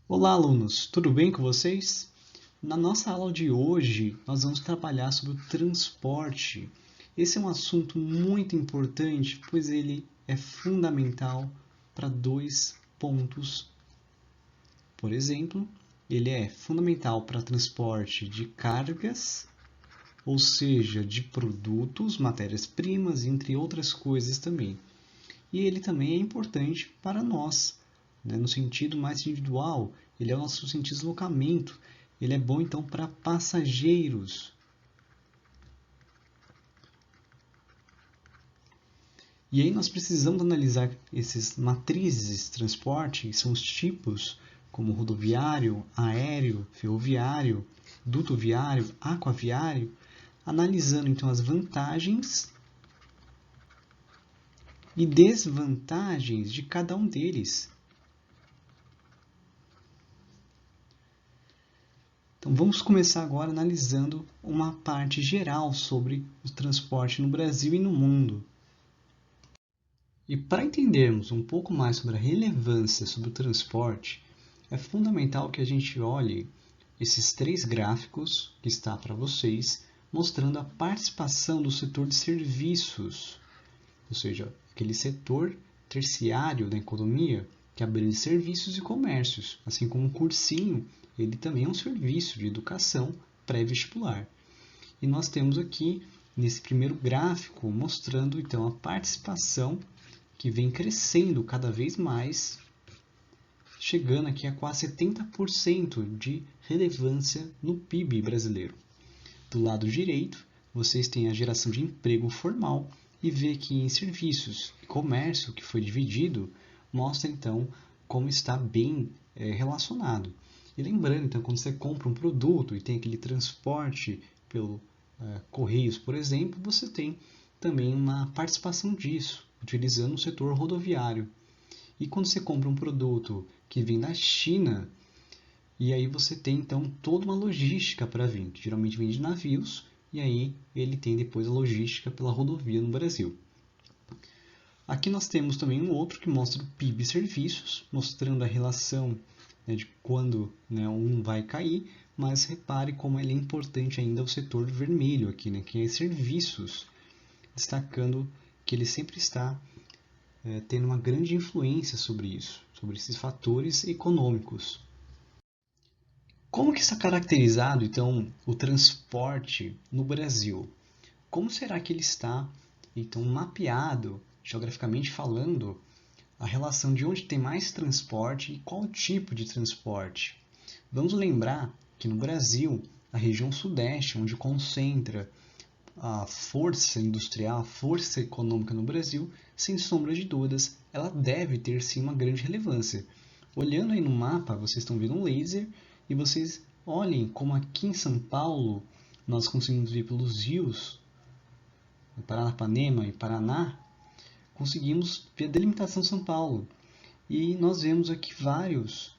Olá, alunos! Tudo bem com vocês? Na nossa aula de hoje, nós vamos trabalhar sobre o transporte. Esse é um assunto muito importante, pois ele é fundamental para dois pontos. Por exemplo, ele é fundamental para transporte de cargas, ou seja, de produtos, matérias-primas, entre outras coisas também. E ele também é importante para nós, no sentido mais individual, ele é o nosso sentido de deslocamento. Ele é bom, então, para passageiros. E aí nós precisamos analisar essas matrizes de transporte, que são os tipos, como rodoviário, aéreo, ferroviário, duto viário, aquaviário, analisando, então, as vantagens e desvantagens de cada um deles. Então, vamos começar agora analisando uma parte geral sobre o transporte no Brasil e no mundo. E para entendermos um pouco mais sobre a relevância sobre o transporte, é fundamental que a gente olhe esses três gráficos que está para vocês, mostrando a participação do setor de serviços, ou seja, aquele setor terciário da economia que abrange serviços e comércios, assim como o cursinho. Ele também é um serviço de educação pré-vestibular. E nós temos aqui, nesse primeiro gráfico, mostrando então a participação que vem crescendo cada vez mais, chegando aqui a quase 70% de relevância no PIB brasileiro. Do lado direito, vocês têm a geração de emprego formal e vê que em serviços e comércio, que foi dividido, mostra então como está bem relacionado. E lembrando, então, quando você compra um produto e tem aquele transporte pelo Correios, por exemplo, você tem também uma participação disso, utilizando o setor rodoviário. E quando você compra um produto que vem da China, e aí você tem, então, toda uma logística para vir. Geralmente vem de navios, e aí ele tem depois a logística pela rodovia no Brasil. Aqui nós temos também um outro que mostra o PIB serviços, mostrando a relação de quando um vai cair, mas repare como ele é importante ainda o setor vermelho aqui, que é serviços, destacando que ele sempre está tendo uma grande influência sobre isso, sobre esses fatores econômicos. Como que está caracterizado, então, o transporte no Brasil? Como será que ele está, então, mapeado, geograficamente falando, a relação de onde tem mais transporte e qual tipo de transporte? Vamos lembrar que no Brasil, a região sudeste, onde concentra a força industrial, a força econômica no Brasil, sem sombra de dúvidas, ela deve ter sim uma grande relevância. Olhando aí no mapa, vocês estão vendo um laser e vocês olhem como aqui em São Paulo nós conseguimos ver pelos rios, Paranapanema e Paraná, conseguimos ver a delimitação de São Paulo. E nós vemos aqui vários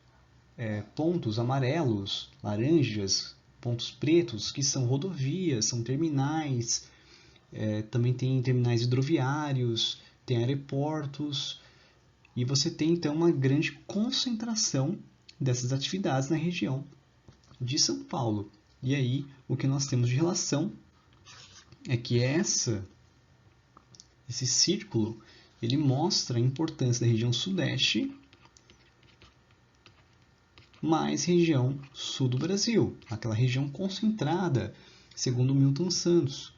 pontos amarelos, laranjas, pontos pretos, que são rodovias, são terminais, também tem terminais hidroviários, tem aeroportos, e você tem então uma grande concentração dessas atividades na região de São Paulo. E aí o que nós temos de relação é que esse círculo ele mostra a importância da região sudeste mais região sul do Brasil, aquela região concentrada, segundo Milton Santos,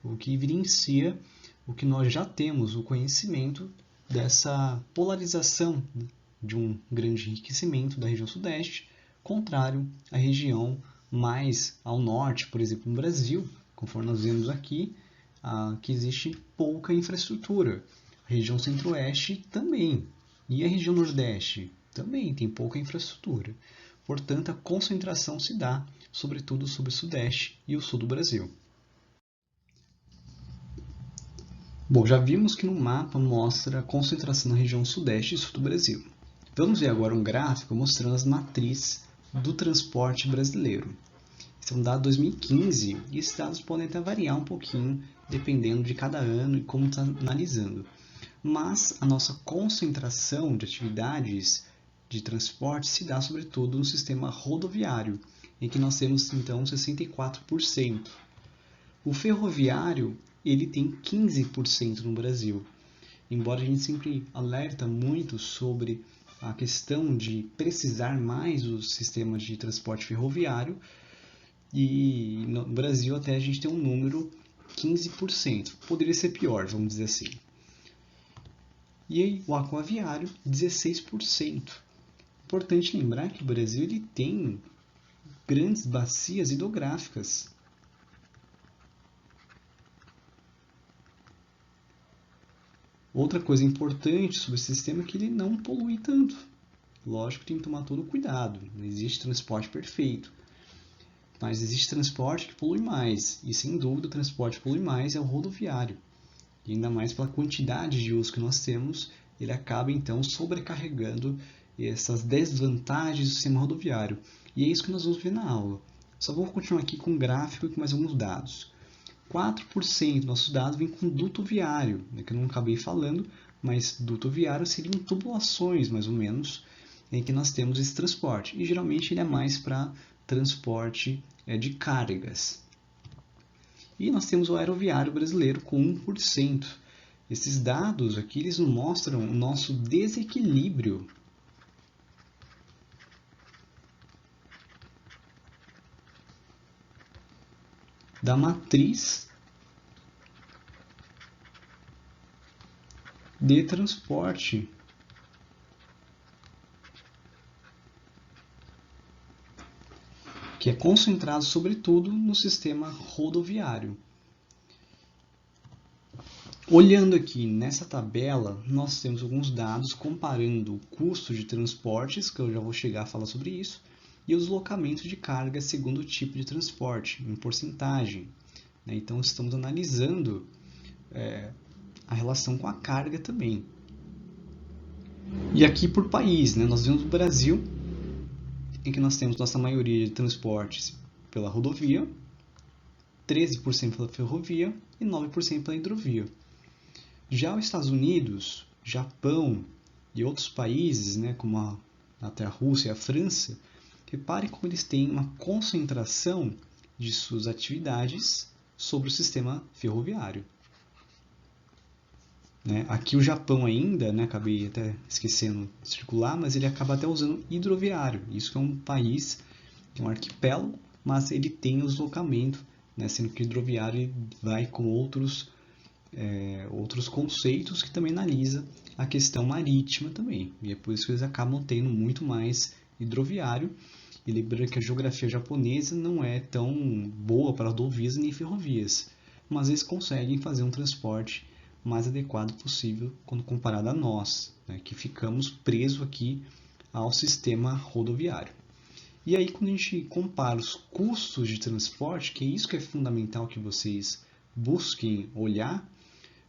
o que evidencia o que nós já temos, o conhecimento dessa polarização de um grande enriquecimento da região sudeste, contrário à região mais ao norte, por exemplo, no Brasil, conforme nós vemos aqui, que existe pouca infraestrutura. A região centro-oeste também, e a região nordeste também tem pouca infraestrutura. Portanto, a concentração se dá, sobretudo, sobre o sudeste e o sul do Brasil. Bom, já vimos que no mapa mostra a concentração na região sudeste e sul do Brasil. Vamos ver agora um gráfico mostrando as matrizes do transporte brasileiro. Esse é um dado de 2015 e esses dados podem até variar um pouquinho dependendo de cada ano e como está analisando. Mas a nossa concentração de atividades de transporte se dá sobretudo no sistema rodoviário, em que nós temos então 64%. O ferroviário ele tem 15% no Brasil. Embora a gente sempre alerta muito sobre a questão de precisar mais do sistema de transporte ferroviário, e no Brasil até a gente tem um número 15%. Poderia ser pior, vamos dizer assim. E aí, o aquaviário, 16%. Importante lembrar que o Brasil ele tem grandes bacias hidrográficas. Outra coisa importante sobre o sistema é que ele não polui tanto. Lógico que tem que tomar todo o cuidado, não existe transporte perfeito. Mas existe transporte que polui mais, e sem dúvida o transporte que polui mais é o rodoviário. E ainda mais pela quantidade de uso que nós temos, ele acaba então sobrecarregando essas desvantagens do sistema rodoviário. E é isso que nós vamos ver na aula. Só vou continuar aqui com um gráfico e com mais alguns dados. 4% dos nossos dados vem com duto viário, que eu não acabei falando, mas duto viário seriam tubulações, mais ou menos, em que nós temos esse transporte. E geralmente ele é mais para transporte de cargas. E nós temos o aeroviário brasileiro com 1%. Esses dados aqui eles nos mostram o nosso desequilíbrio da matriz de transporte. Que é concentrado sobretudo no sistema rodoviário. Olhando aqui nessa tabela, nós temos alguns dados comparando o custo de transportes, que eu já vou chegar a falar sobre isso, e o deslocamento de carga segundo o tipo de transporte, em porcentagem. Então, estamos analisando a relação com a carga também. E aqui por país, nós vemos o Brasil, em que nós temos nossa maioria de transportes pela rodovia, 13% pela ferrovia e 9% pela hidrovia. Já os Estados Unidos, Japão e outros países, como até a Rússia e a França, reparem como eles têm uma concentração de suas atividades sobre o sistema ferroviário. Aqui o Japão ainda, acabei até esquecendo de circular, mas ele acaba até usando hidroviário. Isso que é um país, que é um arquipélago, mas ele tem o deslocamento, sendo que o hidroviário vai com outros conceitos que também analisa a questão marítima também. E é por isso que eles acabam tendo muito mais hidroviário. E lembrando que a geografia japonesa não é tão boa para rodovias nem ferrovias, mas eles conseguem fazer um transporte mais adequado possível quando comparado a nós, que ficamos presos aqui ao sistema rodoviário. E aí, quando a gente compara os custos de transporte, que é isso que é fundamental que vocês busquem olhar,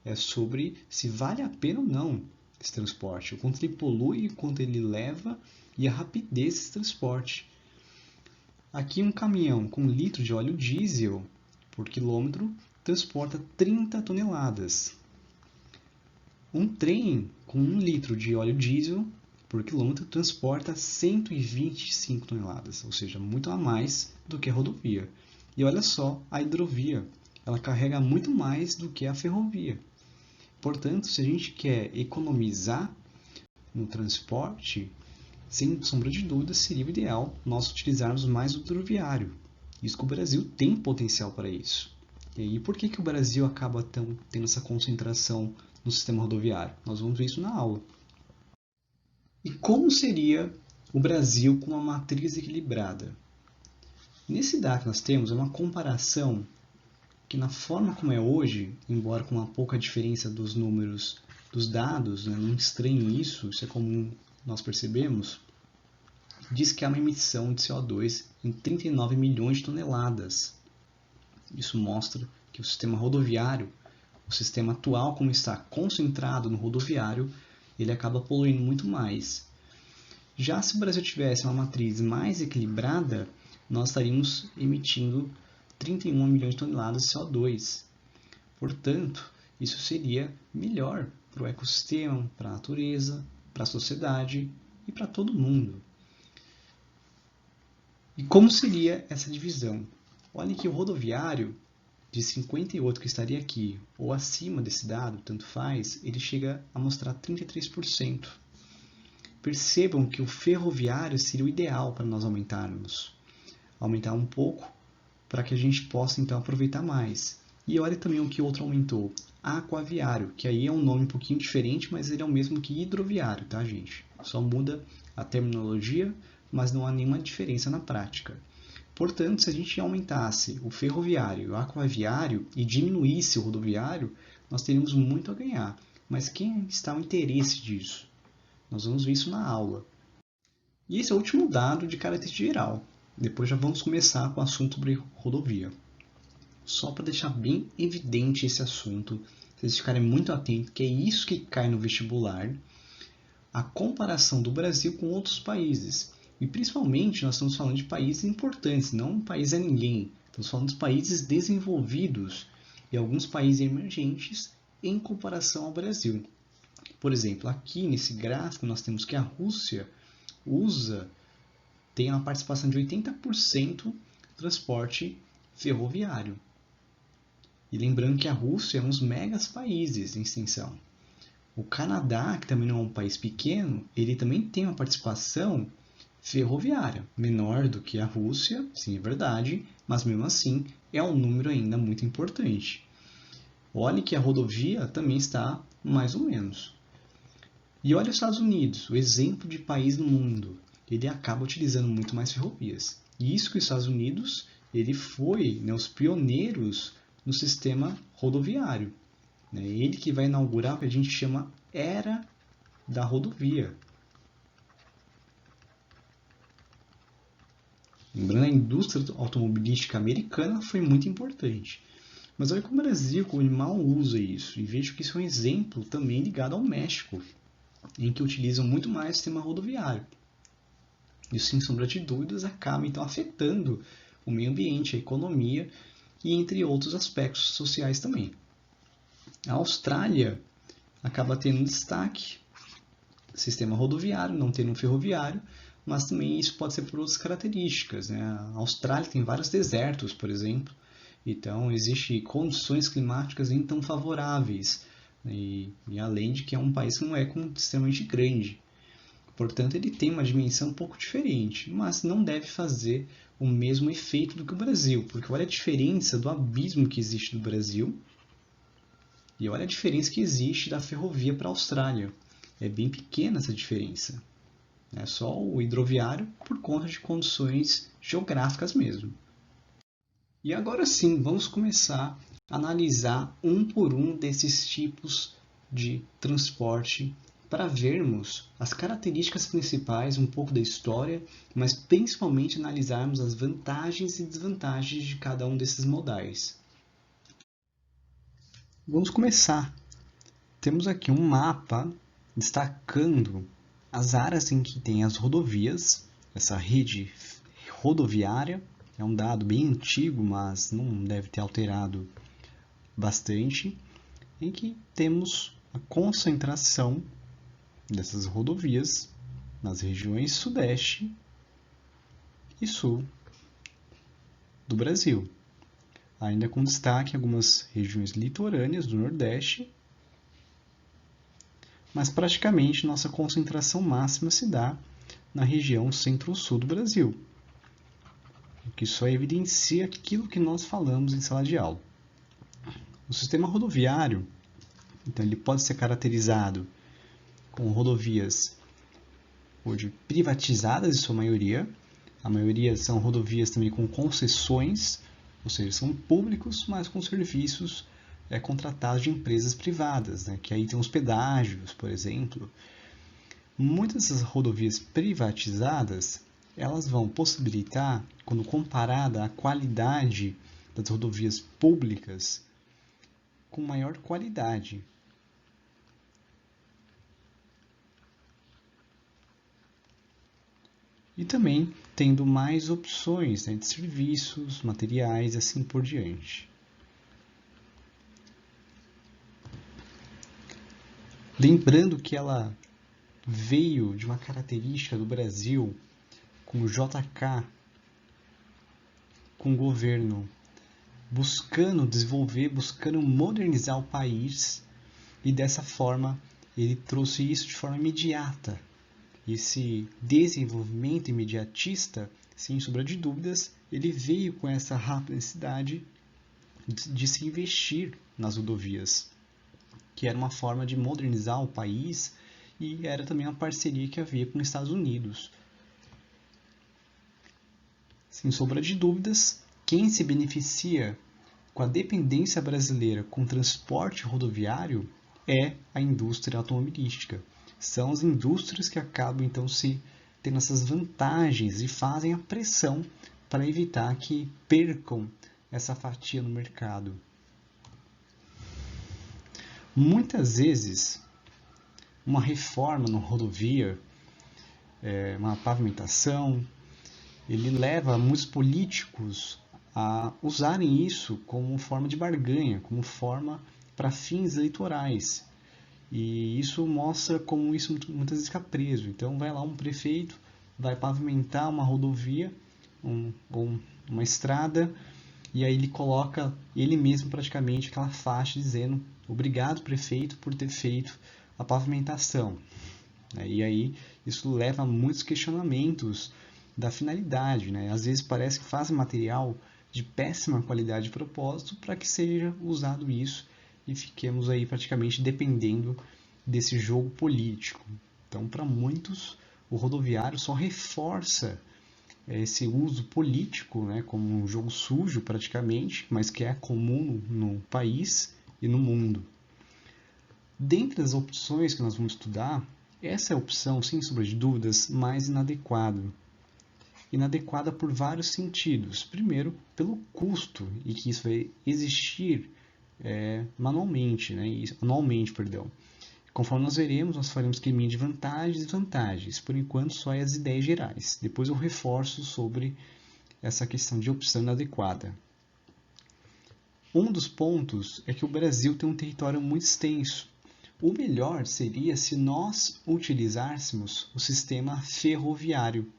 é sobre se vale a pena ou não esse transporte, o quanto ele polui, o quanto ele leva e a rapidez desse transporte. Aqui um caminhão com 1 litro de óleo diesel por quilômetro transporta 30 toneladas. Um trem com 1 litro de óleo diesel por quilômetro transporta 125 toneladas, ou seja, muito a mais do que a rodovia. E olha só, a hidrovia, ela carrega muito mais do que a ferrovia. Portanto, se a gente quer economizar no transporte, sem sombra de dúvida, seria o ideal nós utilizarmos mais o hidroviário. Isso que o Brasil tem potencial para isso. E aí, por que o Brasil acaba tendo essa concentração no sistema rodoviário? Nós vamos ver isso na aula. E como seria o Brasil com uma matriz equilibrada? Nesse dado que nós temos é uma comparação que na forma como é hoje, embora com uma pouca diferença dos números dos dados, não estranhe isso é comum nós percebemos, diz que há uma emissão de CO2 em 39 milhões de toneladas. Isso mostra que o sistema rodoviário, o sistema atual como está concentrado no rodoviário, ele acaba poluindo muito mais. Já se o Brasil tivesse uma matriz mais equilibrada, nós estaríamos emitindo 31 milhões de toneladas de CO2. Portanto, isso seria melhor para o ecossistema, para a natureza, para a sociedade e para todo mundo. E como seria essa divisão? Olhem que o rodoviário de 58 que estaria aqui, ou acima desse dado, tanto faz, ele chega a mostrar 33%. Percebam que o ferroviário seria o ideal para nós aumentarmos. Aumentar um pouco para que a gente possa então aproveitar mais. E olha também o que outro aumentou, aquaviário, que aí é um nome um pouquinho diferente, mas ele é o mesmo que hidroviário, tá, gente? Só muda a terminologia, mas não há nenhuma diferença na prática. Portanto, se a gente aumentasse o ferroviário e o aquaviário e diminuísse o rodoviário, nós teríamos muito a ganhar. Mas quem está o interesse disso? Nós vamos ver isso na aula. E esse é o último dado de caráter geral. Depois já vamos começar com o assunto sobre rodovia. Só para deixar bem evidente esse assunto, vocês ficarem muito atentos, que é isso que cai no vestibular, a comparação do Brasil com outros países. E principalmente nós estamos falando de países importantes, não um país a ninguém. Estamos falando dos países desenvolvidos e alguns países emergentes em comparação ao Brasil. Por exemplo, aqui nesse gráfico nós temos que a Rússia tem uma participação de 80% no transporte ferroviário. E lembrando que a Rússia é um dos megas países em extensão. O Canadá, que também não é um país pequeno, ele também tem uma participação ferroviária, menor do que a Rússia, sim, é verdade, mas mesmo assim é um número ainda muito importante. Olhe que a rodovia também está mais ou menos. E olha os Estados Unidos, o exemplo de país no mundo. Ele acaba utilizando muito mais ferrovias. E isso que os Estados Unidos ele foi os pioneiros no sistema rodoviário. Ele que vai inaugurar o que a gente chama Era da Rodovia. Lembrando, a indústria automobilística americana foi muito importante. Mas olha como o Brasil, como ele mal usa isso. E vejo que isso é um exemplo também ligado ao México, em que utilizam muito mais o sistema rodoviário. Isso, sem sombra de dúvidas, acaba então afetando o meio ambiente, a economia e entre outros aspectos sociais também. A Austrália acaba tendo um destaque, sistema rodoviário, não tendo um ferroviário, mas também isso pode ser por outras características. A Austrália tem vários desertos, por exemplo, então existem condições climáticas nem tão favoráveis, e além de que é um país que não é extremamente grande. Portanto, ele tem uma dimensão um pouco diferente, mas não deve fazer o mesmo efeito do que o Brasil, porque olha a diferença do abismo que existe no Brasil e olha a diferença que existe da ferrovia para a Austrália. É bem pequena essa diferença. É só o hidroviário por conta de condições geográficas mesmo. E agora sim, vamos começar a analisar um por um desses tipos de transporte para vermos as características principais, um pouco da história, mas principalmente analisarmos as vantagens e desvantagens de cada um desses modais. Vamos começar. Temos aqui um mapa destacando as áreas em que tem as rodovias, essa rede rodoviária. É um dado bem antigo, mas não deve ter alterado bastante, em que temos a concentração dessas rodovias nas regiões sudeste e sul do Brasil, ainda com destaque em algumas regiões litorâneas do Nordeste, mas praticamente nossa concentração máxima se dá na região centro-sul do Brasil, o que só evidencia aquilo que nós falamos em sala de aula. O sistema rodoviário, então, ele pode ser caracterizado com rodovias hoje privatizadas em sua maioria. A maioria são rodovias também com concessões, ou seja, são públicos, mas com serviços contratados de empresas privadas, que aí tem os pedágios, por exemplo. Muitas dessas rodovias privatizadas, elas vão possibilitar, quando comparada à qualidade das rodovias públicas, com maior qualidade. e também tendo mais opções, né, de serviços, materiais e assim por diante. Lembrando que ela veio de uma característica do Brasil com o JK, com o governo buscando desenvolver, buscando modernizar o país, e dessa forma ele trouxe isso de forma imediata. Esse desenvolvimento imediatista, sem sombra de dúvidas, ele veio com essa rápida necessidade de se investir nas rodovias, que era uma forma de modernizar o país e era também uma parceria que havia com os Estados Unidos. Sem sombra de dúvidas, quem se beneficia com a dependência brasileira com o transporte rodoviário é a indústria automobilística. São as indústrias que acabam então tendo essas vantagens e fazem a pressão para evitar que percam essa fatia no mercado. Muitas vezes, uma reforma na rodovia, uma pavimentação, ele leva muitos políticos a usarem isso como forma de barganha, como forma para fins eleitorais. E isso mostra como isso muitas vezes fica preso. Então vai lá um prefeito, vai pavimentar uma rodovia ou uma estrada, e aí ele coloca ele mesmo praticamente aquela faixa dizendo: obrigado prefeito por ter feito a pavimentação. E aí isso leva a muitos questionamentos da finalidade, né? Às vezes parece que fazem material de péssima qualidade de propósito para que seja usado isso e fiquemos aí praticamente dependendo desse jogo político. Então, para muitos, o rodoviário só reforça esse uso político, né, como um jogo sujo praticamente, mas que é comum no país e no mundo. Dentre as opções que nós vamos estudar, essa é a opção, sem sombra de dúvidas, mais inadequada. Inadequada por vários sentidos. Primeiro, pelo custo, e que isso vai existir anualmente. Conforme nós veremos, nós faremos esqueminha de vantagens e desvantagens. Por enquanto, só as ideias gerais. Depois eu reforço sobre essa questão de opção inadequada. Um dos pontos é que o Brasil tem um território muito extenso. O melhor seria se nós utilizássemos o sistema ferroviário.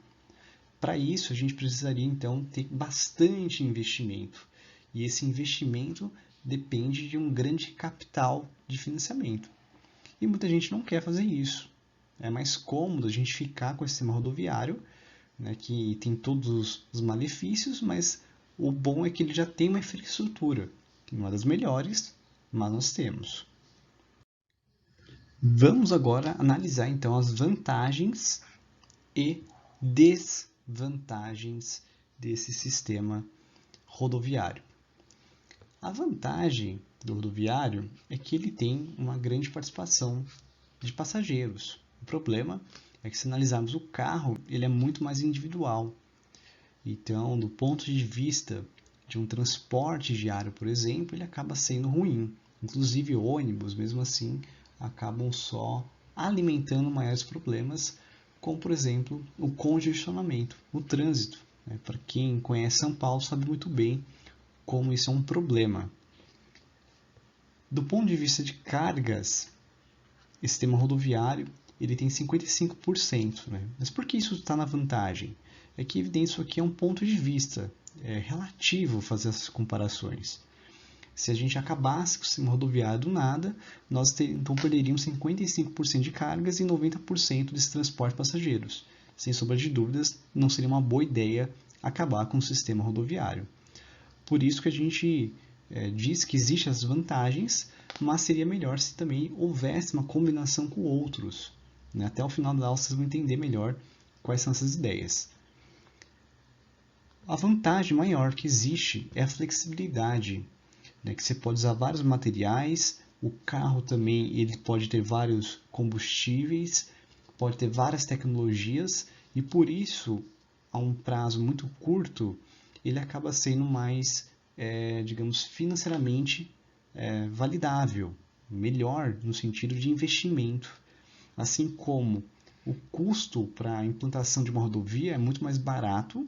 Para isso, a gente precisaria, então, ter bastante investimento. E esse investimento depende de um grande capital de financiamento. E muita gente não quer fazer isso. É mais cômodo a gente ficar com o sistema rodoviário, né, que tem todos os malefícios, mas o bom é que ele já tem uma infraestrutura. Uma das melhores, mas nós temos. Vamos agora analisar, então, as vantagens e desvantagens desse sistema rodoviário. A vantagem do rodoviário é que ele tem uma grande participação de passageiros. O problema é que, se analisarmos o carro, ele é muito mais individual. Então, do ponto de vista de um transporte diário, por exemplo, ele acaba sendo ruim. Inclusive ônibus, mesmo assim, acabam só alimentando maiores problemas, como, por exemplo, o congestionamento, o trânsito. Para quem conhece São Paulo sabe muito bem como isso é um problema. Do ponto de vista de cargas, esse sistema rodoviário ele tem 55%. Mas por que isso está na vantagem? É que, evidente, isso aqui é um ponto de vista relativo fazer essas comparações. Se a gente acabasse com o sistema rodoviário do nada, nós então perderíamos 55% de cargas e 90% desse transporte de passageiros. Sem sombra de dúvidas, não seria uma boa ideia acabar com o sistema rodoviário. Por isso que a gente diz que existem as vantagens, mas seria melhor se também houvesse uma combinação com outros. Até o final da aula vocês vão entender melhor quais são essas ideias. A vantagem maior que existe é a flexibilidade, que você pode usar vários materiais, o carro também ele pode ter vários combustíveis, pode ter várias tecnologias e por isso, a um prazo muito curto, ele acaba sendo mais, digamos, financeiramente validável, melhor no sentido de investimento. Assim como o custo para a implantação de uma rodovia é muito mais barato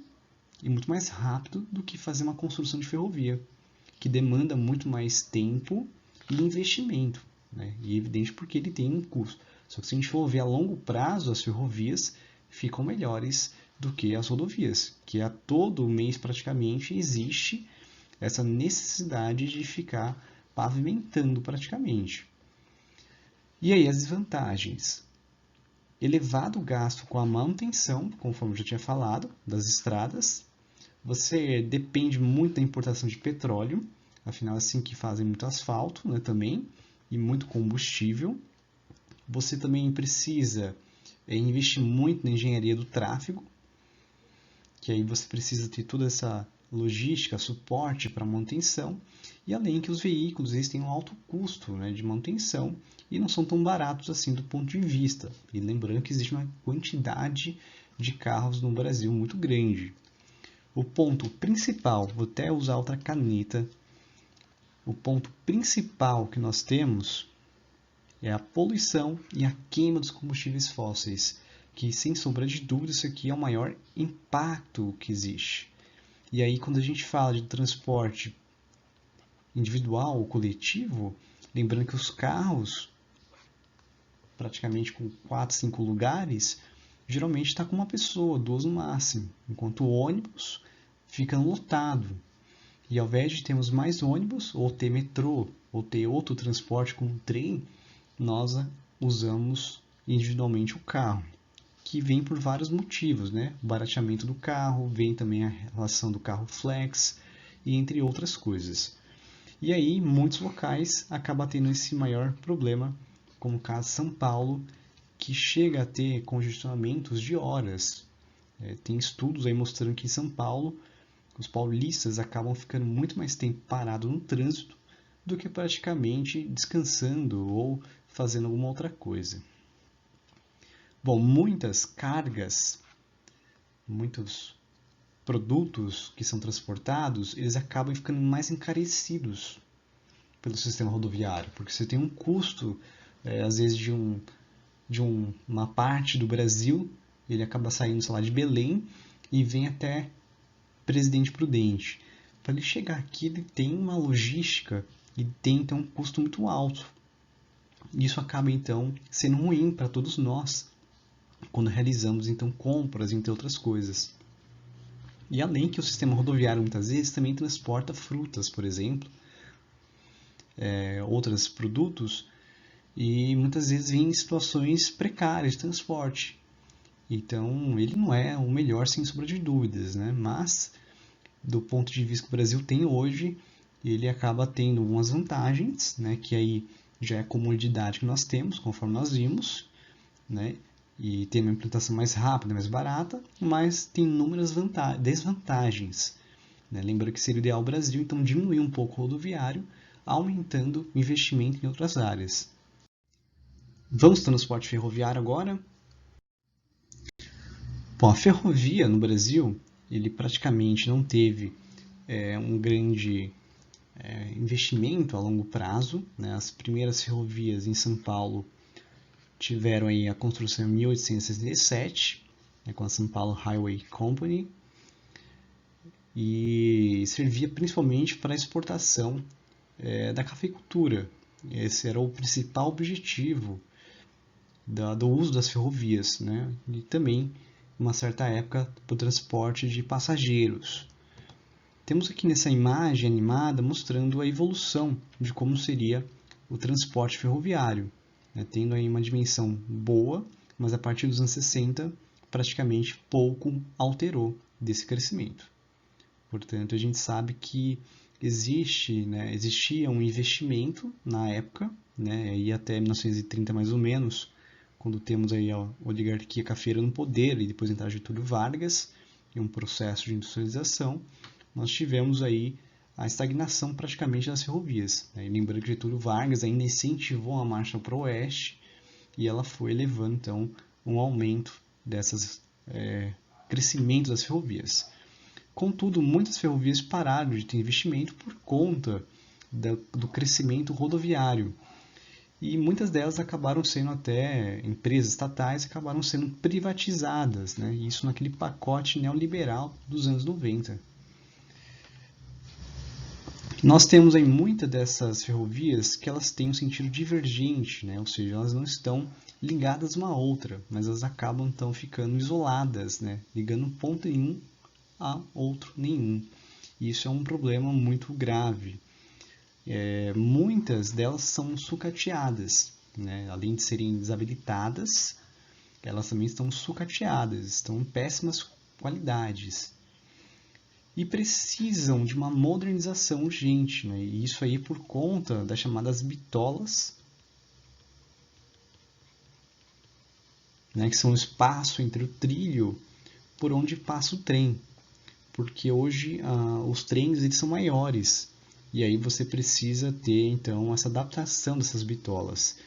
e muito mais rápido do que fazer uma construção de ferrovia, que demanda muito mais tempo e investimento, né? E é evidente porque ele tem um custo. Só que se a gente for ver a longo prazo, as ferrovias ficam melhores do que as rodovias, que a todo mês praticamente existe essa necessidade de ficar pavimentando praticamente. E aí as desvantagens? Elevado gasto com a manutenção, conforme eu já tinha falado, das estradas. Você depende muito da importação de petróleo, afinal é assim que fazem muito asfalto, né, também, e muito combustível. Você também precisa investir muito na engenharia do tráfego, que aí você precisa ter toda essa logística, suporte para manutenção, e além que os veículos eles têm um alto custo, né, de manutenção e não são tão baratos assim do ponto de vista. E lembrando que existe uma quantidade de carros no Brasil muito grande. O ponto principal, vou até usar outra caneta, o ponto principal que nós temos é a poluição e a queima dos combustíveis fósseis, que sem sombra de dúvida isso aqui é o maior impacto que existe. E aí quando a gente fala de transporte individual ou coletivo, lembrando que os carros, praticamente com 4, 5 lugares, geralmente está com uma pessoa, 2 no máximo, enquanto o ônibus fica lotado. E ao invés de termos mais ônibus, ou ter metrô, ou ter outro transporte como trem, nós usamos individualmente o carro, que vem por vários motivos, né? O barateamento do carro, vem também a relação do carro flex, e entre outras coisas. E aí, muitos locais acabam tendo esse maior problema, como o caso de São Paulo, que chega a ter congestionamentos de horas. Tem estudos aí mostrando que em São Paulo, os paulistas acabam ficando muito mais tempo parados no trânsito do que praticamente descansando ou fazendo alguma outra coisa. Bom, muitas cargas, muitos produtos que são transportados, eles acabam ficando mais encarecidos pelo sistema rodoviário, porque você tem um custo, às vezes, de uma parte do Brasil, ele acaba saindo, sei lá, de Belém e vem até Presidente Prudente. Para ele chegar aqui, ele tem uma logística e tem, então, um custo muito alto. Isso acaba, então, sendo ruim para todos nós, quando realizamos, então, compras, entre outras coisas. E além que o sistema rodoviário, muitas vezes, também transporta frutas, por exemplo, outros produtos, e muitas vezes vem em situações precárias de transporte. Então, ele não é o melhor, sem sombra de dúvidas, né? Mas, do ponto de vista que o Brasil tem hoje, ele acaba tendo algumas vantagens, né? Que aí já é a comodidade que nós temos, conforme nós vimos, né? E tem uma implantação mais rápida, mais barata, mas tem inúmeras desvantagens. Né? Lembrando que seria o ideal o Brasil, então, diminuir um pouco o rodoviário, aumentando o investimento em outras áreas. Vamos para o transporte ferroviário agora. Bom, a ferrovia no Brasil, ele praticamente não teve um grande investimento a longo prazo. Né? As primeiras ferrovias em São Paulo tiveram aí a construção em 1867, né, com a São Paulo Highway Company, e servia principalmente para a exportação da cafeicultura. Esse era o principal objetivo do uso das ferrovias, né? E também, em uma certa época, para o transporte de passageiros. Temos aqui nessa imagem animada mostrando a evolução de como seria o transporte ferroviário, né? Tendo aí uma dimensão boa, mas a partir dos anos 60 praticamente pouco alterou desse crescimento. Portanto, a gente sabe que existia um investimento na época, né, e até 1930 mais ou menos, quando temos aí a oligarquia cafeira no poder e depois entrar Getúlio Vargas e um processo de industrialização, nós tivemos aí a estagnação praticamente das ferrovias. Né? Lembrando que Getúlio Vargas ainda incentivou a marcha para o oeste e ela foi levando então um aumento desses crescimento das ferrovias. Contudo, muitas ferrovias pararam de ter investimento por conta do crescimento rodoviário. e muitas delas acabaram sendo até empresas estatais, acabaram sendo privatizadas, né? Isso naquele pacote neoliberal dos anos 90. Nós temos aí muitas dessas ferrovias que elas têm um sentido divergente, né? Ou seja, elas não estão ligadas uma à outra, mas elas acabam então ficando isoladas, né? Ligando um ponto nenhum a outro nenhum. E isso é um problema muito grave. Muitas delas são sucateadas, né? Além de serem desabilitadas, elas também estão sucateadas, estão em péssimas qualidades. E precisam de uma modernização urgente, né? E isso aí por conta das chamadas bitolas, né? Que são o espaço entre o trilho por onde passa o trem. Porque hoje os trens eles são maiores, e aí você precisa ter então essa adaptação dessas bitolas.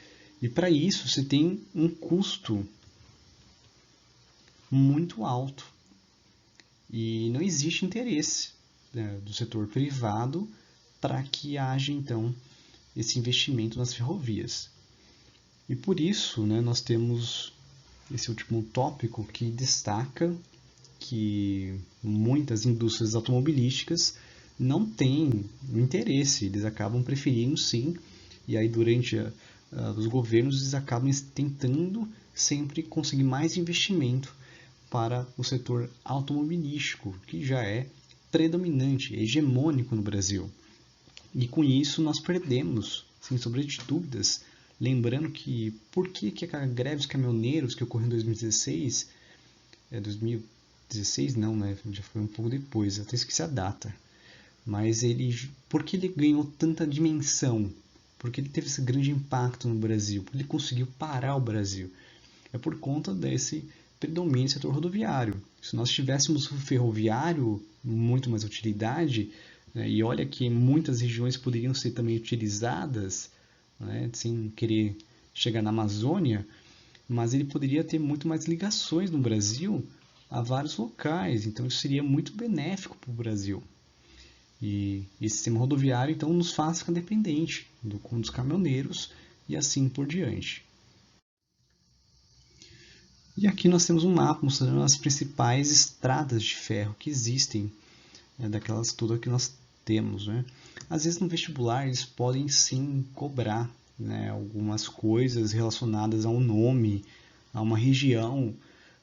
E para isso você tem um custo muito alto. E não existe interesse, né, do setor privado para que haja então esse investimento nas ferrovias. E por isso, né, nós temos esse último tópico que destaca que muitas indústrias automobilísticas não têm interesse, eles acabam preferindo sim, e aí durante os governos eles acabam tentando sempre conseguir mais investimento para o setor automobilístico, que já é predominante, é hegemônico no Brasil. E com isso nós perdemos, sem sombra de dúvidas, lembrando que por que a greve dos caminhoneiros que ocorreu em 2016, 2016 não, né? Já foi um pouco depois, até esqueci a data. Mas por que ele ganhou tanta dimensão? Por que ele teve esse grande impacto no Brasil? Por que ele conseguiu parar o Brasil? É por conta desse predomínio do setor rodoviário. Se nós tivéssemos o ferroviário, muito mais utilidade, né, e olha que muitas regiões poderiam ser também utilizadas, né, sem querer chegar na Amazônia, mas ele poderia ter muito mais ligações no Brasil a vários locais, então isso seria muito benéfico para o Brasil. E esse sistema rodoviário então nos faz ficar dependente dos caminhoneiros e assim por diante. E aqui nós temos um mapa mostrando as principais estradas de ferro que existem, né, daquelas todas que nós temos. Né? Às vezes no vestibular eles podem sim cobrar, né, algumas coisas relacionadas a um nome, a uma região,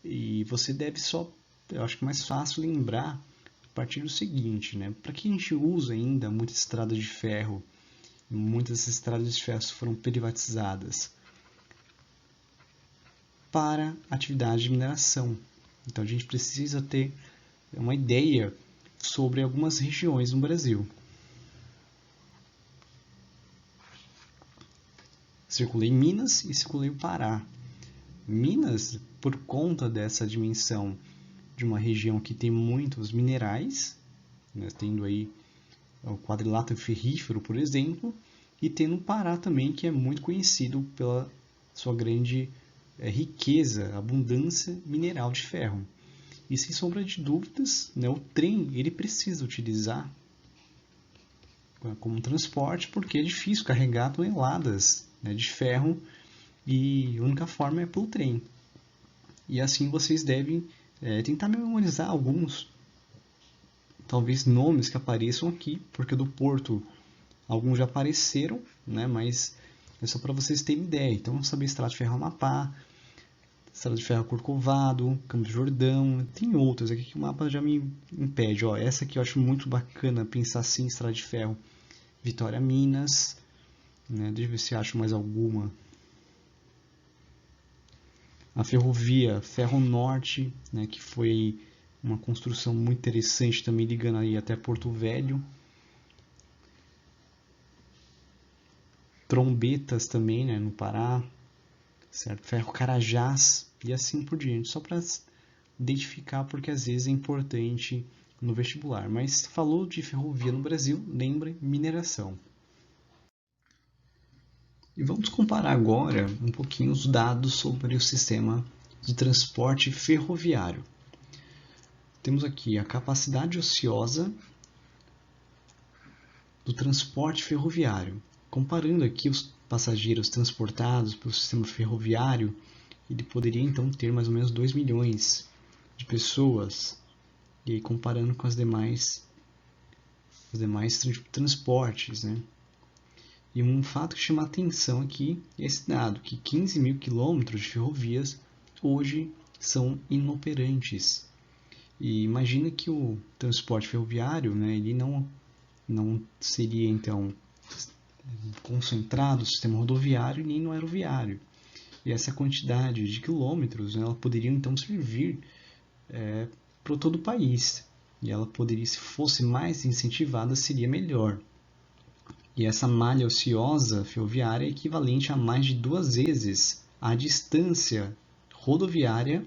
e você deve só, eu acho que é mais fácil lembrar a partir do seguinte, né? Para que a gente usa ainda muitas estradas de ferro? Muitas dessas estradas de ferro foram privatizadas para atividade de mineração. Então a gente precisa ter uma ideia sobre algumas regiões no Brasil. Circulei Minas e circulei o Pará. Minas, por conta dessa dimensão de uma região que tem muitos minerais, né, tendo aí o quadrilátero ferrífero, por exemplo, e tendo o Pará também, que é muito conhecido pela sua grande riqueza, abundância mineral de ferro. E sem sombra de dúvidas, né, o trem ele precisa utilizar como transporte porque é difícil carregar toneladas, né, de ferro e a única forma é pelo trem. E assim vocês devem tentar memorizar alguns, talvez nomes que apareçam aqui, porque do Porto alguns já apareceram, né, mas é só para vocês terem ideia. Então, saber Estrada de Ferro Amapá, Estrada de Ferro Corcovado, Campos do Jordão, tem outras aqui que o mapa já me impede. Ó, essa aqui eu acho muito bacana pensar assim, Estrada de Ferro Vitória Minas, né, deixa eu ver se acho mais alguma. A ferrovia Ferro Norte, né, que foi uma construção muito interessante também ligando aí até Porto Velho. Trombetas também, né, no Pará, certo? Ferro Carajás e assim por diante, só para identificar porque às vezes é importante no vestibular. Mas falou de ferrovia no Brasil, lembre mineração. E vamos comparar agora um pouquinho os dados sobre o sistema de transporte ferroviário. Temos aqui a capacidade ociosa do transporte ferroviário, comparando aqui os passageiros transportados pelo sistema ferroviário, ele poderia então ter mais ou menos 2 milhões de pessoas. E aí comparando com os demais transportes, né? E um fato que chama a atenção aqui é esse dado, que 15 mil quilômetros de ferrovias hoje são inoperantes. E imagina que o transporte ferroviário, né, ele não seria então concentrado no sistema rodoviário nem no aeroviário. E essa quantidade de quilômetros, né, ela poderia então servir para todo o país. E ela poderia, se fosse mais incentivada, seria melhor. E essa malha ociosa ferroviária é equivalente a mais de 2 vezes a distância rodoviária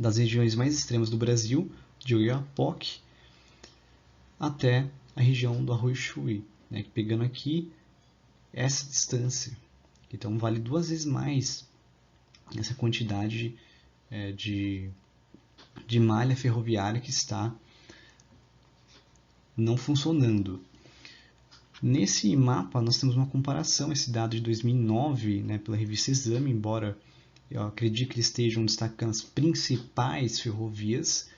das regiões mais extremas do Brasil, de Oiapoque, até a região do Arroio Chuí, né? Pegando aqui essa distância. Então vale 2 vezes mais essa quantidade de malha ferroviária que está não funcionando. Nesse mapa nós temos uma comparação, esse dado de 2009, né, pela revista Exame, embora eu acredito que eles estejam destacando as principais ferrovias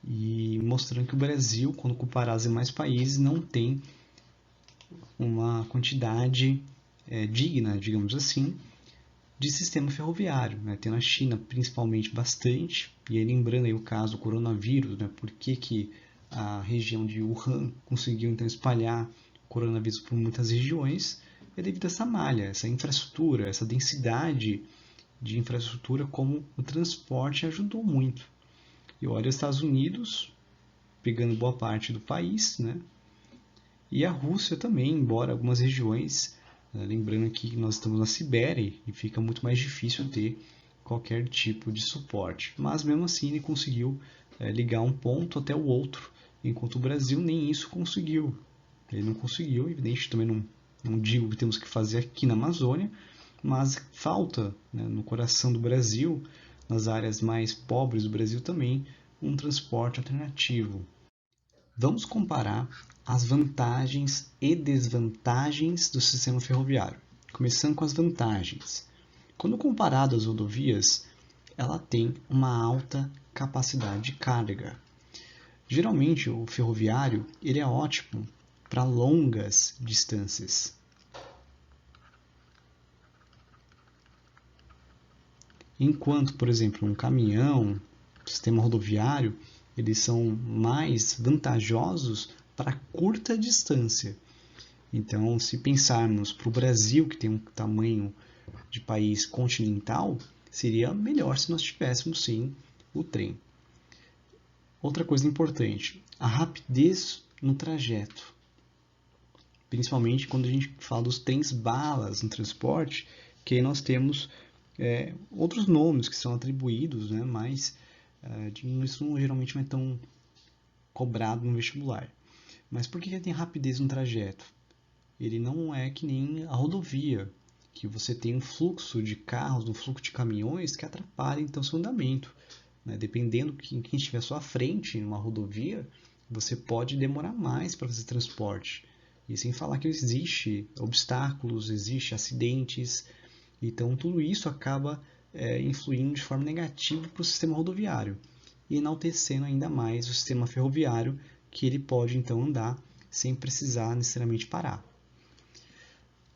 e mostrando que o Brasil, quando comparado aos demais países, não tem uma quantidade digna, digamos assim, de sistema ferroviário, né? Tem na China principalmente bastante, e aí lembrando aí o caso do coronavírus, né? Por que a região de Wuhan conseguiu então espalhar o coronavírus por muitas regiões, é devido a essa malha, essa infraestrutura, essa densidade de infraestrutura, como o transporte ajudou muito. E olha os Estados Unidos, pegando boa parte do país, né? E a Rússia também, embora algumas regiões, lembrando que nós estamos na Sibéria e fica muito mais difícil ter qualquer tipo de suporte. Mas mesmo assim ele conseguiu ligar um ponto até o outro, enquanto o Brasil nem isso conseguiu. Ele não conseguiu, evidente, também não digo que temos que fazer aqui na Amazônia, mas falta, né, no coração do Brasil, nas áreas mais pobres do Brasil também, um transporte alternativo. Vamos comparar as vantagens e desvantagens do sistema ferroviário. Começando com as vantagens. Quando comparado às rodovias, ela tem uma alta capacidade de carga. Geralmente o ferroviário ele é ótimo para longas distâncias. Enquanto, por exemplo, um caminhão, sistema rodoviário, eles são mais vantajosos para curta distância. Então, se pensarmos para o Brasil, que tem um tamanho de país continental, seria melhor se nós tivéssemos sim o trem. Outra coisa importante, a rapidez no trajeto. Principalmente quando a gente fala dos trens-balas no transporte, que aí nós temos outros nomes que são atribuídos, né, mas isso geralmente não é tão cobrado no vestibular. Mas por que ele tem rapidez no trajeto? Ele não é que nem a rodovia, que você tem um fluxo de carros, um fluxo de caminhões que atrapalha então o seu andamento. Né? Dependendo de quem estiver à sua frente numa rodovia, você pode demorar mais para fazer transporte. E sem falar que existe obstáculos, existe acidentes, então tudo isso acaba influindo de forma negativa para o sistema rodoviário e enaltecendo ainda mais o sistema ferroviário, que ele pode então andar sem precisar necessariamente parar.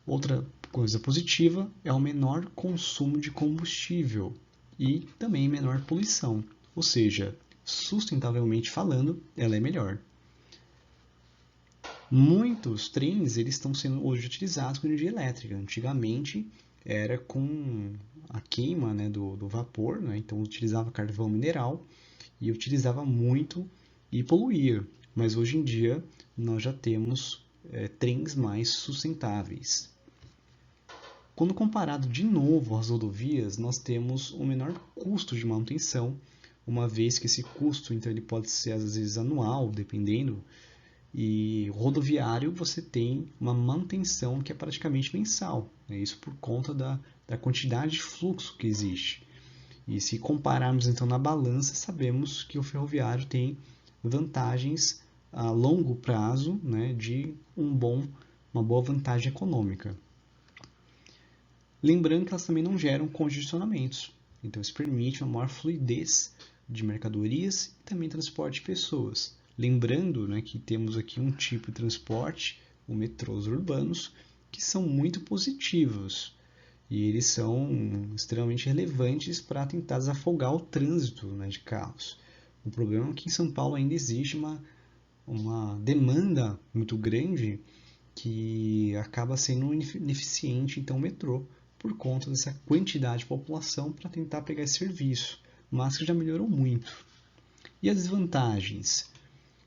Outra coisa positiva é o menor consumo de combustível e também menor poluição, ou seja, sustentavelmente falando, ela é melhor. Muitos trens eles estão sendo hoje utilizados com energia elétrica. Antigamente era com a queima, né, do vapor, né? Então utilizava carvão mineral e utilizava muito e poluía. Mas hoje em dia nós já temos trens mais sustentáveis. Quando comparado de novo às rodovias, nós temos um menor custo de manutenção, uma vez que esse custo então, ele pode ser às vezes anual, dependendo, e rodoviário você tem uma manutenção que é praticamente mensal, né? Isso por conta da quantidade de fluxo que existe. E se compararmos então na balança, sabemos que o ferroviário tem vantagens a longo prazo, né, de uma boa vantagem econômica. Lembrando que elas também não geram congestionamentos. Então, isso permite uma maior fluidez de mercadorias e também transporte de pessoas. Lembrando, né, que temos aqui um tipo de transporte, os metrôs urbanos, que são muito positivos. E eles são extremamente relevantes para tentar desafogar o trânsito, né, de carros. O problema é que em São Paulo ainda existe uma demanda muito grande que acaba sendo ineficiente, então, o metrô, por conta dessa quantidade de população para tentar pegar esse serviço, mas que já melhorou muito. E as desvantagens?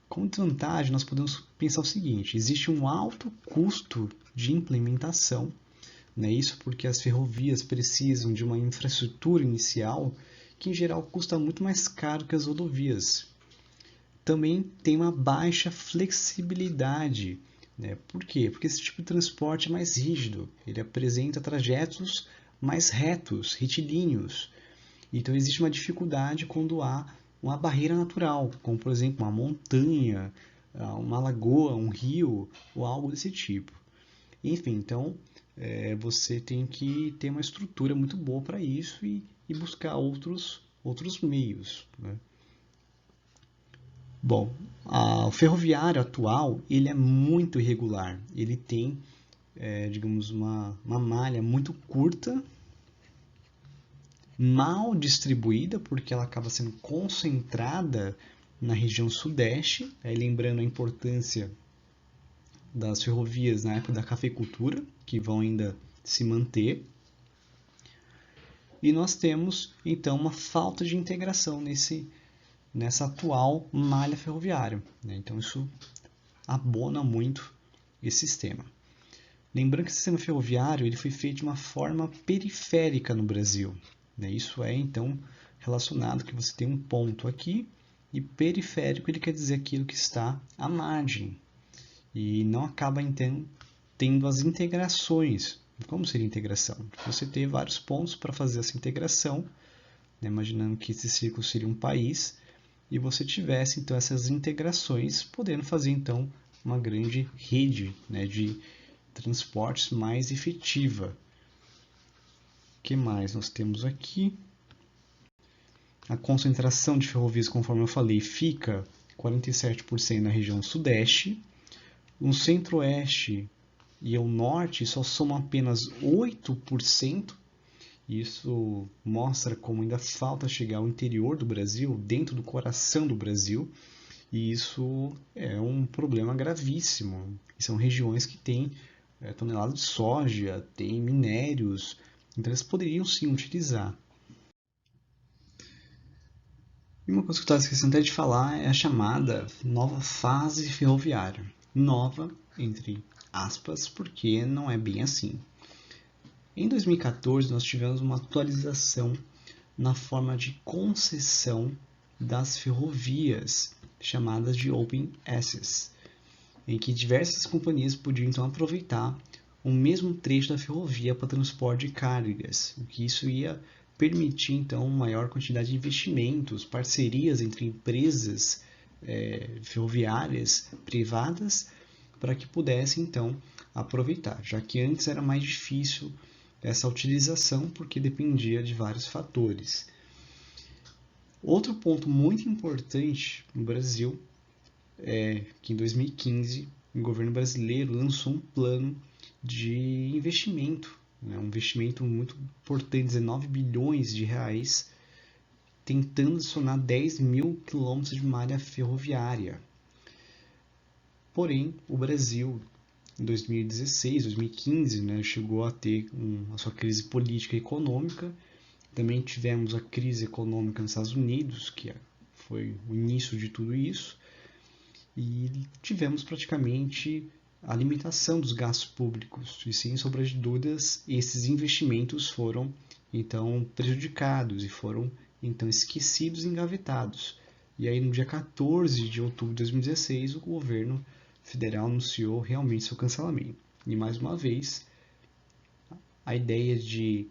Como desvantagem, nós podemos pensar o seguinte: existe um alto custo de implementação, né? Isso porque as ferrovias precisam de uma infraestrutura inicial que, em geral, custa muito mais caro que as rodovias. Também tem uma baixa flexibilidade, né? Por quê? Porque esse tipo de transporte é mais rígido, ele apresenta trajetos mais retos, retilíneos. Então existe uma dificuldade quando há uma barreira natural, como por exemplo uma montanha, uma lagoa, um rio ou algo desse tipo. Enfim, então você tem que ter uma estrutura muito boa para isso e buscar outros meios, né? Bom, o ferroviário atual ele é muito irregular. Ele tem, digamos, uma malha muito curta, mal distribuída, porque ela acaba sendo concentrada na região sudeste, lembrando a importância das ferrovias na época da cafeicultura, que vão ainda se manter. E nós temos, então, uma falta de integração nessa atual malha ferroviária, né? Então, isso abona muito esse sistema. Lembrando que o sistema ferroviário ele foi feito de uma forma periférica no Brasil, né? Isso é, então, relacionado que você tem um ponto aqui e periférico ele quer dizer aquilo que está à margem e não acaba, então, tendo as integrações. Como seria integração? Você ter vários pontos para fazer essa integração, né? Imaginando que esse círculo seria um país e você tivesse, então, essas integrações, podendo fazer, então, uma grande rede, né, de transportes mais efetiva. O que mais nós temos aqui? A concentração de ferrovias, conforme eu falei, fica 47% na região sudeste. No centro-oeste e ao norte só somam apenas 8%. Isso mostra como ainda falta chegar ao interior do Brasil, dentro do coração do Brasil. E isso é um problema gravíssimo. E são regiões que têm toneladas de soja, têm minérios, então eles poderiam sim utilizar. E uma coisa que eu estava esquecendo até de falar é a chamada nova fase ferroviária. Nova, entre aspas, porque não é bem assim. Em 2014, nós tivemos uma atualização na forma de concessão das ferrovias, chamadas de Open Access, em que diversas companhias podiam então aproveitar o mesmo trecho da ferrovia para transporte de cargas, o que isso ia permitir então maior quantidade de investimentos, parcerias entre empresas ferroviárias privadas para que pudessem então aproveitar, já que antes era mais difícil essa utilização porque dependia de vários fatores. Outro ponto muito importante no Brasil é que em 2015 o governo brasileiro lançou um plano de investimento, um investimento muito importante, 19 bilhões de reais, tentando adicionar 10 mil quilômetros de malha ferroviária. Porém, o Brasil, em 2016, 2015, chegou a ter a sua crise política e econômica. Também tivemos a crise econômica nos Estados Unidos, que foi o início de tudo isso. E tivemos praticamente a limitação dos gastos públicos. E sem sombra de dúvidas, esses investimentos foram então prejudicados e foram então esquecidos e engavetados. E aí no dia 14 de outubro de 2016, o governo federal anunciou realmente seu cancelamento. E mais uma vez, a ideia de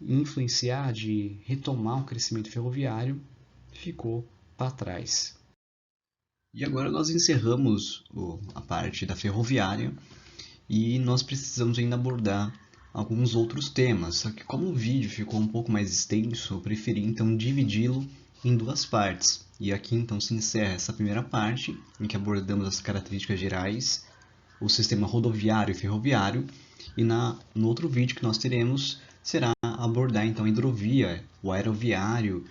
influenciar, de retomar o crescimento ferroviário, ficou para trás. E agora nós encerramos a parte da ferroviária e nós precisamos ainda abordar alguns outros temas, só que como o vídeo ficou um pouco mais extenso, eu preferi então dividi-lo em duas partes. E aqui então se encerra essa primeira parte, em que abordamos as características gerais, o sistema rodoviário e ferroviário, e no outro vídeo que nós teremos será abordar então a hidrovia, o aeroviário,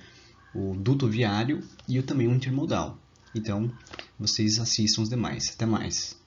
o duto viário e também o intermodal. Então, vocês assistam os demais. Até mais!